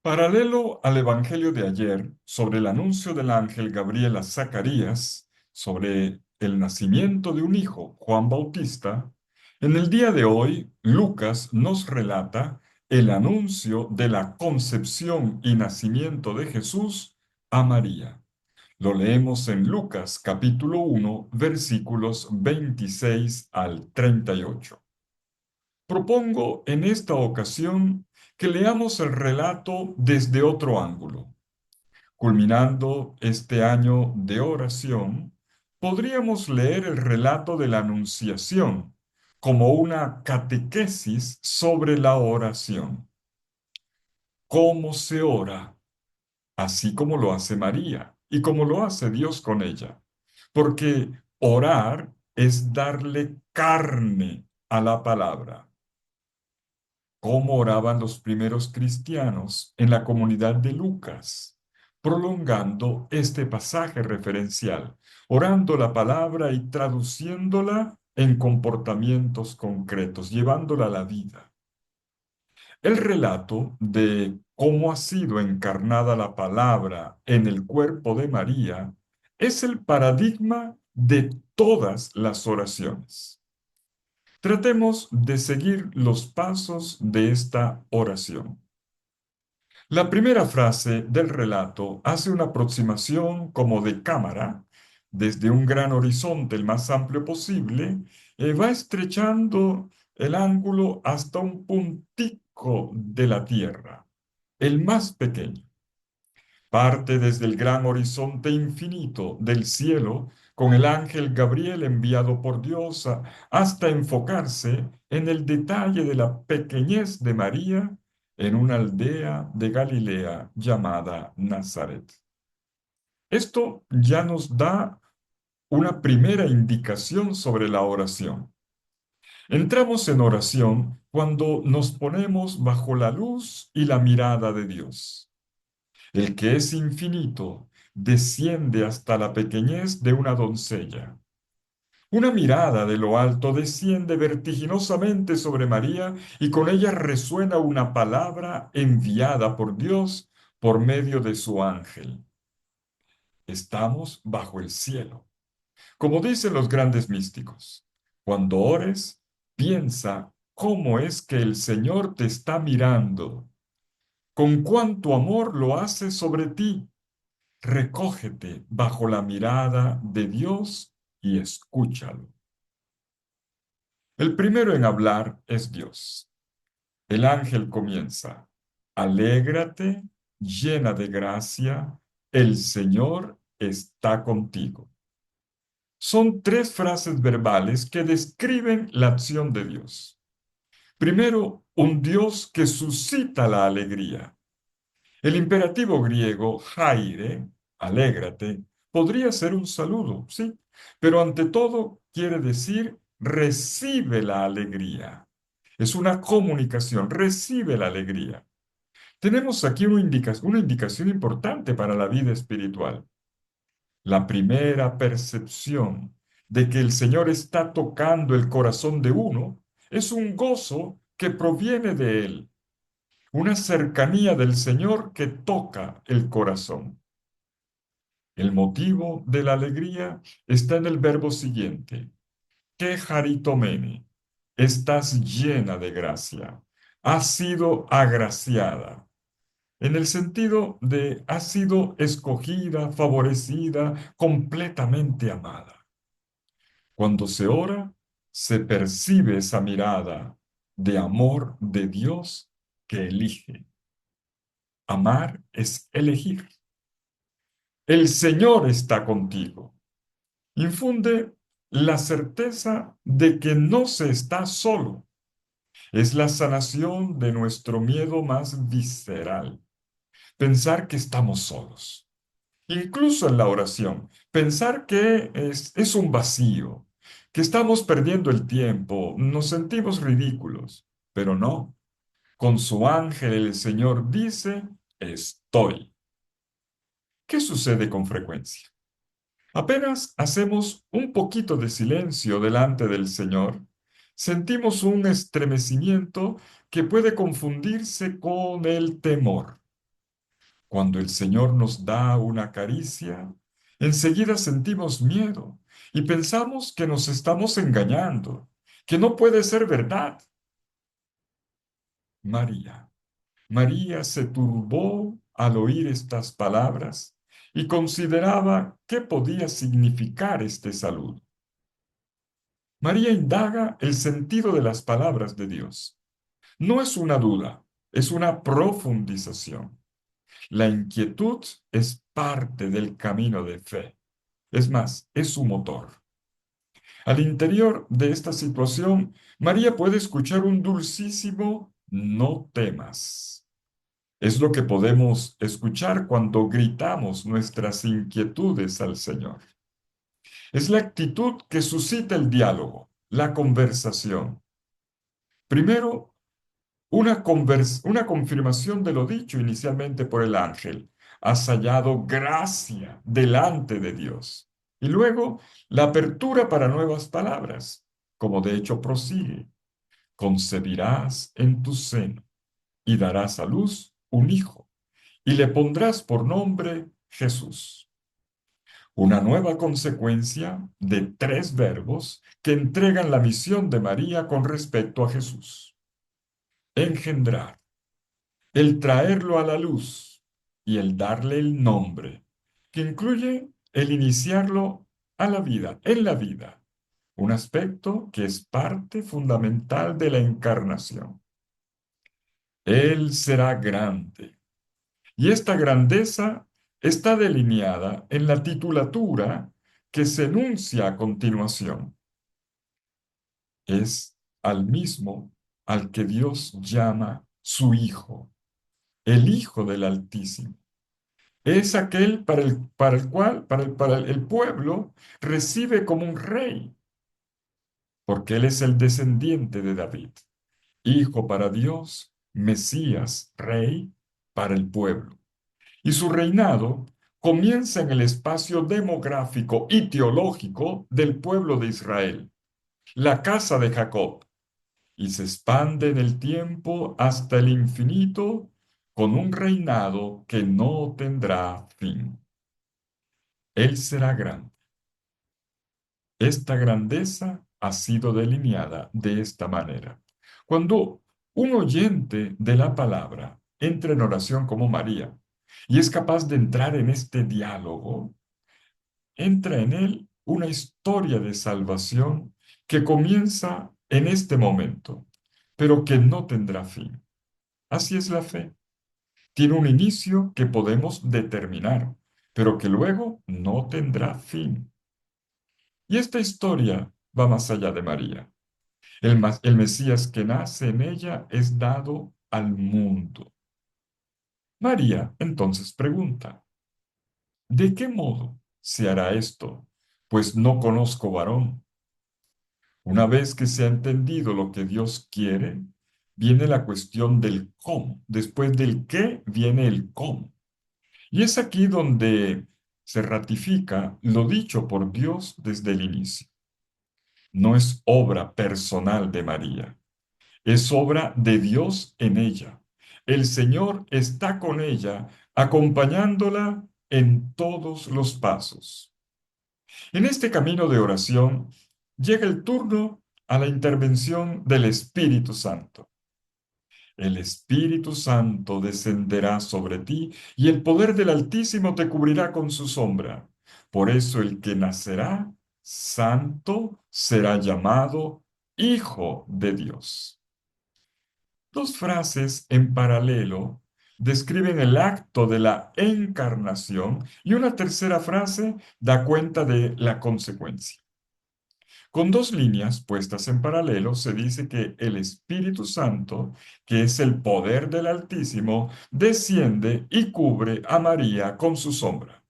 Paralelo al Evangelio de ayer sobre el anuncio del ángel Gabriel a Zacarías sobre el nacimiento de un hijo, Juan Bautista, en el día de hoy Lucas nos relata el anuncio de la concepción y nacimiento de Jesús a María. Lo leemos en Lucas capítulo 1 versículos 26 al 38. Propongo en esta ocasión que leamos el relato desde otro ángulo. Culminando este año de oración, podríamos leer el relato de la Anunciación como una catequesis sobre la oración. ¿Cómo se ora? Así como lo hace María y como lo hace Dios con ella. Porque orar es darle carne a la palabra. ¿Cómo oraban los primeros cristianos en la comunidad de Lucas? Prolongando este pasaje referencial, orando la palabra y traduciéndola en comportamientos concretos, llevándola a la vida. El relato de cómo ha sido encarnada la palabra en el cuerpo de María es el paradigma de todas las oraciones. Tratemos de seguir los pasos de esta oración. La primera frase del relato hace una aproximación como de cámara, desde un gran horizonte el más amplio posible, va estrechando el ángulo hasta un puntico de la tierra, el más pequeño. Parte desde el gran horizonte infinito del cielo con el ángel Gabriel enviado por Dios hasta enfocarse en el detalle de la pequeñez de María en una aldea de Galilea llamada Nazaret. Esto ya nos da una primera indicación sobre la oración. Entramos en oración cuando nos ponemos bajo la luz y la mirada de Dios. El que es infinito desciende hasta la pequeñez de una doncella. Una mirada de lo alto desciende vertiginosamente sobre María y con ella resuena una palabra enviada por Dios por medio de su ángel. Estamos bajo el cielo. Como dicen los grandes místicos, cuando ores, piensa cómo es que el Señor te está mirando, con cuánto amor lo hace sobre ti. Recógete bajo la mirada de Dios y escúchalo. El primero en hablar es Dios. El ángel comienza: Alégrate, llena de gracia, el Señor está contigo. Son tres frases verbales que describen la acción de Dios. Primero, un Dios que suscita la alegría. El imperativo griego jaire, alégrate, podría ser un saludo, sí, pero ante todo quiere decir recibe la alegría. Es una comunicación, recibe la alegría. Tenemos aquí una indicación importante para la vida espiritual. La primera percepción de que el Señor está tocando el corazón de uno es un gozo que proviene de Él, una cercanía del Señor que toca el corazón. El motivo de la alegría está en el verbo siguiente, que haritomene, estás llena de gracia, has sido agraciada, en el sentido de has sido escogida, favorecida, completamente amada. Cuando se ora, se percibe esa mirada de amor de Dios que elige. Amar es elegir. El Señor está contigo. Infunde la certeza de que no se está solo. Es la sanación de nuestro miedo más visceral. Pensar que estamos solos. Incluso en la oración. Pensar que es un vacío, que estamos perdiendo el tiempo, nos sentimos ridículos. Pero no. Con su ángel el Señor dice, estoy. ¿Qué sucede con frecuencia? Apenas hacemos un poquito de silencio delante del Señor, sentimos un estremecimiento que puede confundirse con el temor. Cuando el Señor nos da una caricia, enseguida sentimos miedo y pensamos que nos estamos engañando, que no puede ser verdad. María. María se turbó al oír estas palabras y consideraba qué podía significar este saludo. María indaga el sentido de las palabras de Dios. No es una duda, es una profundización. La inquietud es parte del camino de fe. Es más, es su motor. Al interior de esta situación, María puede escuchar un dulcísimo no temas. Es lo que podemos escuchar cuando gritamos nuestras inquietudes al Señor. Es la actitud que suscita el diálogo, la conversación. Primero, una confirmación de lo dicho inicialmente por el ángel. Has hallado gracia delante de Dios. Y luego, la apertura para nuevas palabras, como de hecho prosigue. Concebirás en tu seno y darás a luz un hijo y le pondrás por nombre Jesús. Una nueva consecuencia de tres verbos que entregan la misión de María con respecto a Jesús. Engendrar, el traerlo a la luz y el darle el nombre, que incluye el iniciarlo a la vida, en la vida, un aspecto que es parte fundamental de la encarnación. Él será grande. Y esta grandeza está delineada en la titulatura que se enuncia a continuación. Es al mismo al que Dios llama su Hijo, el Hijo del Altísimo. Es aquel para el cual, para el pueblo, recibe como un rey, porque él es el descendiente de David, Hijo para Dios, Mesías, Rey para el pueblo. Y su reinado comienza en el espacio demográfico y teológico del pueblo de Israel, la casa de Jacob, y se expande en el tiempo hasta el infinito con un reinado que no tendrá fin. Él será grande. Esta grandeza ha sido delineada de esta manera. Cuando un oyente de la palabra entra en oración como María y es capaz de entrar en este diálogo, entra en él una historia de salvación que comienza en este momento, pero que no tendrá fin. Así es la fe. Tiene un inicio que podemos determinar, pero que luego no tendrá fin. Y esta historia va más allá de María. El Mesías que nace en ella es dado al mundo. María entonces pregunta, ¿de qué modo se hará esto? Pues no conozco varón. Una vez que se ha entendido lo que Dios quiere, viene la cuestión del cómo. Después del qué viene el cómo. Y es aquí donde se ratifica lo dicho por Dios desde el inicio. No es obra personal de María, es obra de Dios en ella. El Señor está con ella, acompañándola en todos los pasos. En este camino de oración llega el turno a la intervención del Espíritu Santo. El Espíritu Santo descenderá sobre ti y el poder del Altísimo te cubrirá con su sombra. Por eso el que nacerá santo será llamado Hijo de Dios. Dos frases en paralelo describen el acto de la encarnación y una tercera frase da cuenta de la consecuencia. Con dos líneas puestas en paralelo se dice que el Espíritu Santo, que es el poder del Altísimo, desciende y cubre a María con su sombra.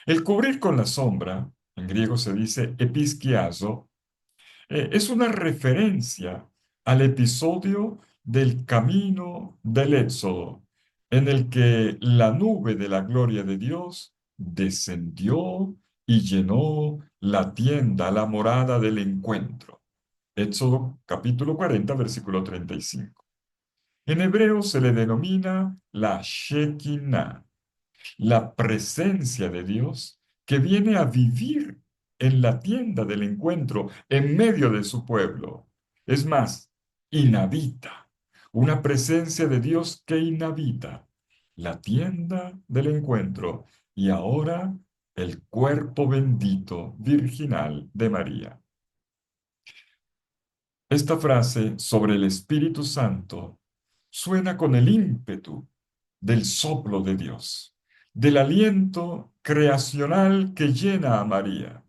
El cubrir con la sombra, en griego se dice episkiazo, es una referencia al episodio del camino del Éxodo, en el que la nube de la gloria de Dios descendió y llenó la tienda, la morada del encuentro. Éxodo capítulo 40, versículo 35. En hebreo se le denomina la Shekinah, la presencia de Dios que viene a vivir en la tienda del encuentro, en medio de su pueblo. Es más, inhabita, una presencia de Dios que inhabita la tienda del encuentro y ahora el cuerpo bendito virginal de María. Esta frase sobre el Espíritu Santo suena con el ímpetu del soplo de Dios, del aliento creacional que llena a María.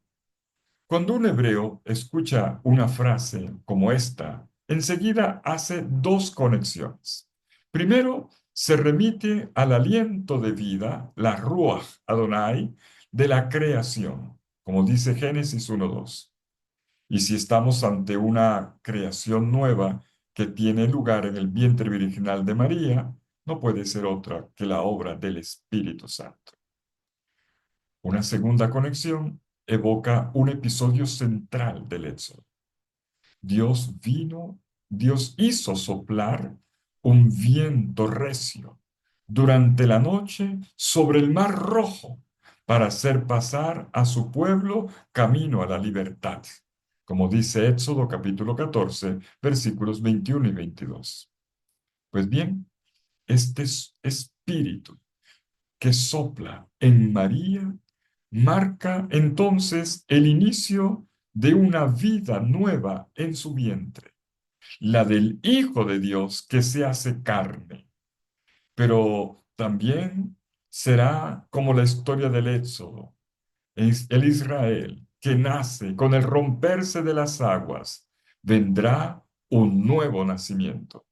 Cuando un hebreo escucha una frase como esta, enseguida hace dos conexiones. Primero, se remite al aliento de vida, la Ruach Adonai, de la creación, como dice Génesis 1:2. Y si estamos ante una creación nueva que tiene lugar en el vientre virginal de María, no puede ser otra que la obra del Espíritu Santo. Una segunda conexión evoca un episodio central del Éxodo. Dios vino, Dios hizo soplar un viento recio durante la noche sobre el mar Rojo para hacer pasar a su pueblo camino a la libertad, como dice Éxodo capítulo 14, versículos 21 y 22. Pues bien, este espíritu que sopla en María marca entonces el inicio de una vida nueva en su vientre, la del Hijo de Dios que se hace carne. Pero también será como la historia del Éxodo, es el Israel que nace con el romperse de las aguas, vendrá un nuevo nacimiento.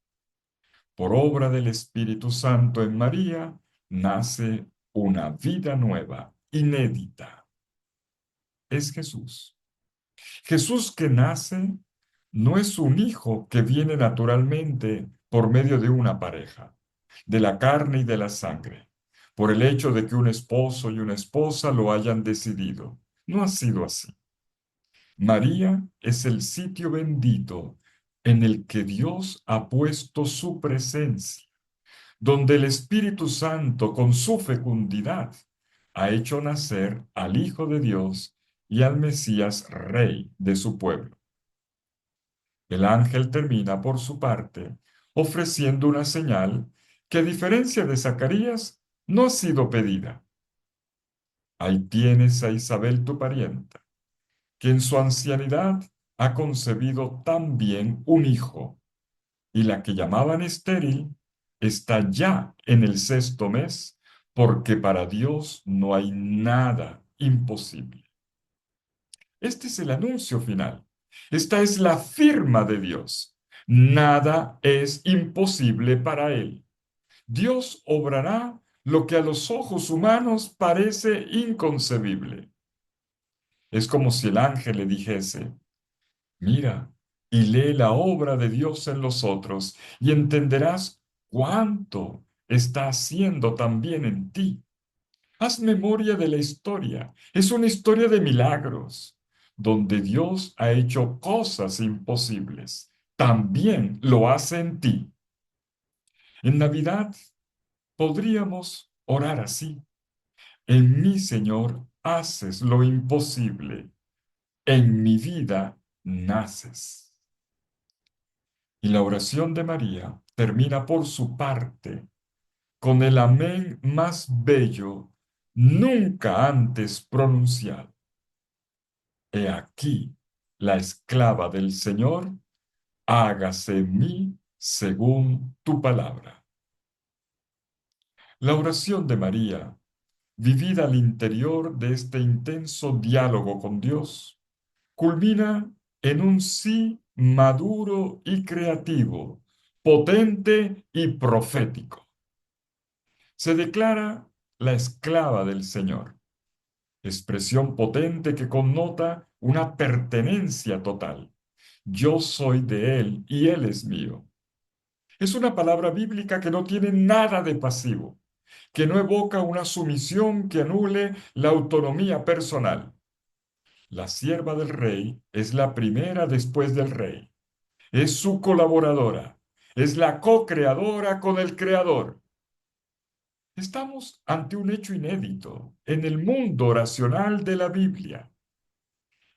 Por obra del Espíritu Santo en María, nace una vida nueva, inédita. Es Jesús. Jesús que nace no es un hijo que viene naturalmente por medio de una pareja, de la carne y de la sangre, por el hecho de que un esposo y una esposa lo hayan decidido. No ha sido así. María es el sitio bendito en el que Dios ha puesto su presencia, donde el Espíritu Santo con su fecundidad ha hecho nacer al Hijo de Dios y al Mesías Rey de su pueblo. El ángel termina por su parte ofreciendo una señal que a diferencia de Zacarías no ha sido pedida. Ahí tienes a Isabel tu parienta, que en su ancianidad ha concebido también un hijo, y la que llamaban estéril está ya en el sexto mes, porque para Dios no hay nada imposible. Este es el anuncio final. Esta es la firma de Dios. Nada es imposible para Él. Dios obrará lo que a los ojos humanos parece inconcebible. Es como si el ángel le dijese, mira y lee la obra de Dios en los otros y entenderás cuánto está haciendo también en ti. Haz memoria de la historia. Es una historia de milagros, donde Dios ha hecho cosas imposibles. También lo hace en ti. En Navidad podríamos orar así. En mí, Señor, haces lo imposible. En mi vida naces. Y la oración de María termina por su parte con el amén más bello nunca antes pronunciado. He aquí la esclava del Señor, hágase en mí según tu palabra. La oración de María, vivida al interior de este intenso diálogo con Dios, culmina en un sí maduro y creativo, potente y profético. Se declara la esclava del Señor, expresión potente que connota una pertenencia total. Yo soy de Él y Él es mío. Es una palabra bíblica que no tiene nada de pasivo, que no evoca una sumisión que anule la autonomía personal. La sierva del rey es la primera después del rey. Es su colaboradora, es la co-creadora con el Creador. Estamos ante un hecho inédito en el mundo oracional de la Biblia.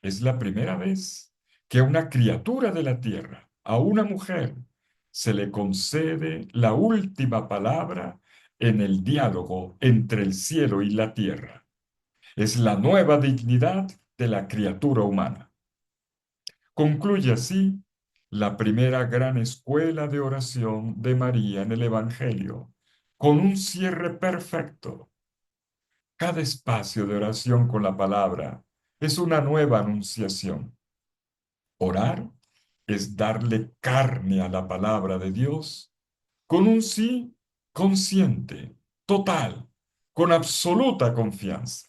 Es la primera vez que a una criatura de la tierra, a una mujer, se le concede la última palabra en el diálogo entre el cielo y la tierra. Es la nueva dignidad de la criatura humana. Concluye así la primera gran escuela de oración de María en el Evangelio, con un cierre perfecto. Cada espacio de oración con la palabra es una nueva anunciación. Orar es darle carne a la palabra de Dios con un sí consciente, total, con absoluta confianza.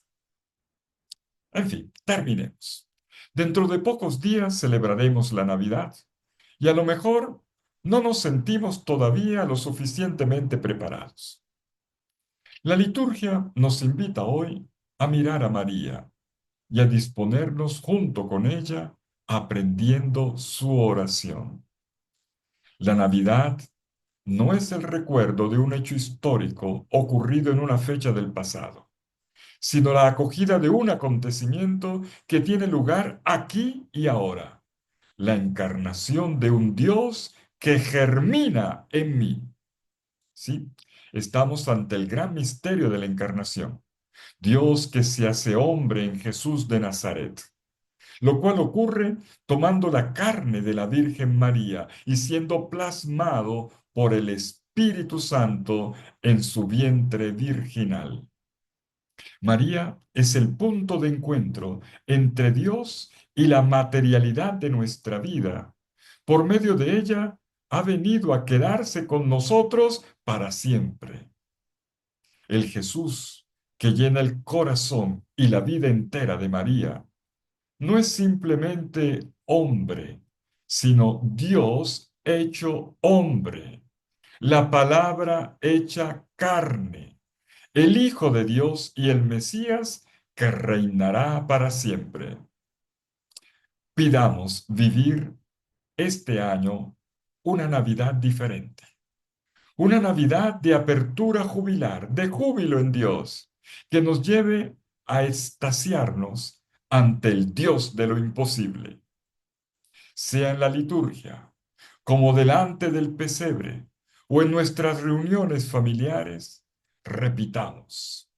En fin, terminemos. Dentro de pocos días celebraremos la Navidad y a lo mejor no nos sentimos todavía lo suficientemente preparados. La liturgia nos invita hoy a mirar a María y a disponernos junto con ella aprendiendo su oración. La Navidad no es el recuerdo de un hecho histórico ocurrido en una fecha del pasado, sino la acogida de un acontecimiento que tiene lugar aquí y ahora, la encarnación de un Dios que germina en mí. ¿Sí? Estamos ante el gran misterio de la encarnación. Dios que se hace hombre en Jesús de Nazaret, lo cual ocurre tomando la carne de la Virgen María y siendo plasmado por el Espíritu Santo en su vientre virginal. María es el punto de encuentro entre Dios y la materialidad de nuestra vida. Por medio de ella ha venido a quedarse con nosotros para siempre. El Jesús que llena el corazón y la vida entera de María no es simplemente hombre, sino Dios hecho hombre, la palabra hecha carne, el Hijo de Dios y el Mesías que reinará para siempre. Pidamos vivir este año una Navidad diferente, una Navidad de apertura jubilar, de júbilo en Dios, que nos lleve a extasiarnos ante el Dios de lo imposible, sea en la liturgia, como delante del pesebre o en nuestras reuniones familiares, repitamos,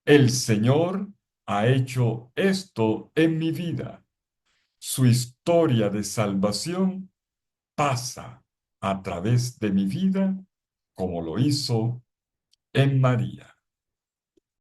el Señor ha hecho esto en mi vida. Su historia de salvación pasa a través de mi vida como lo hizo en María.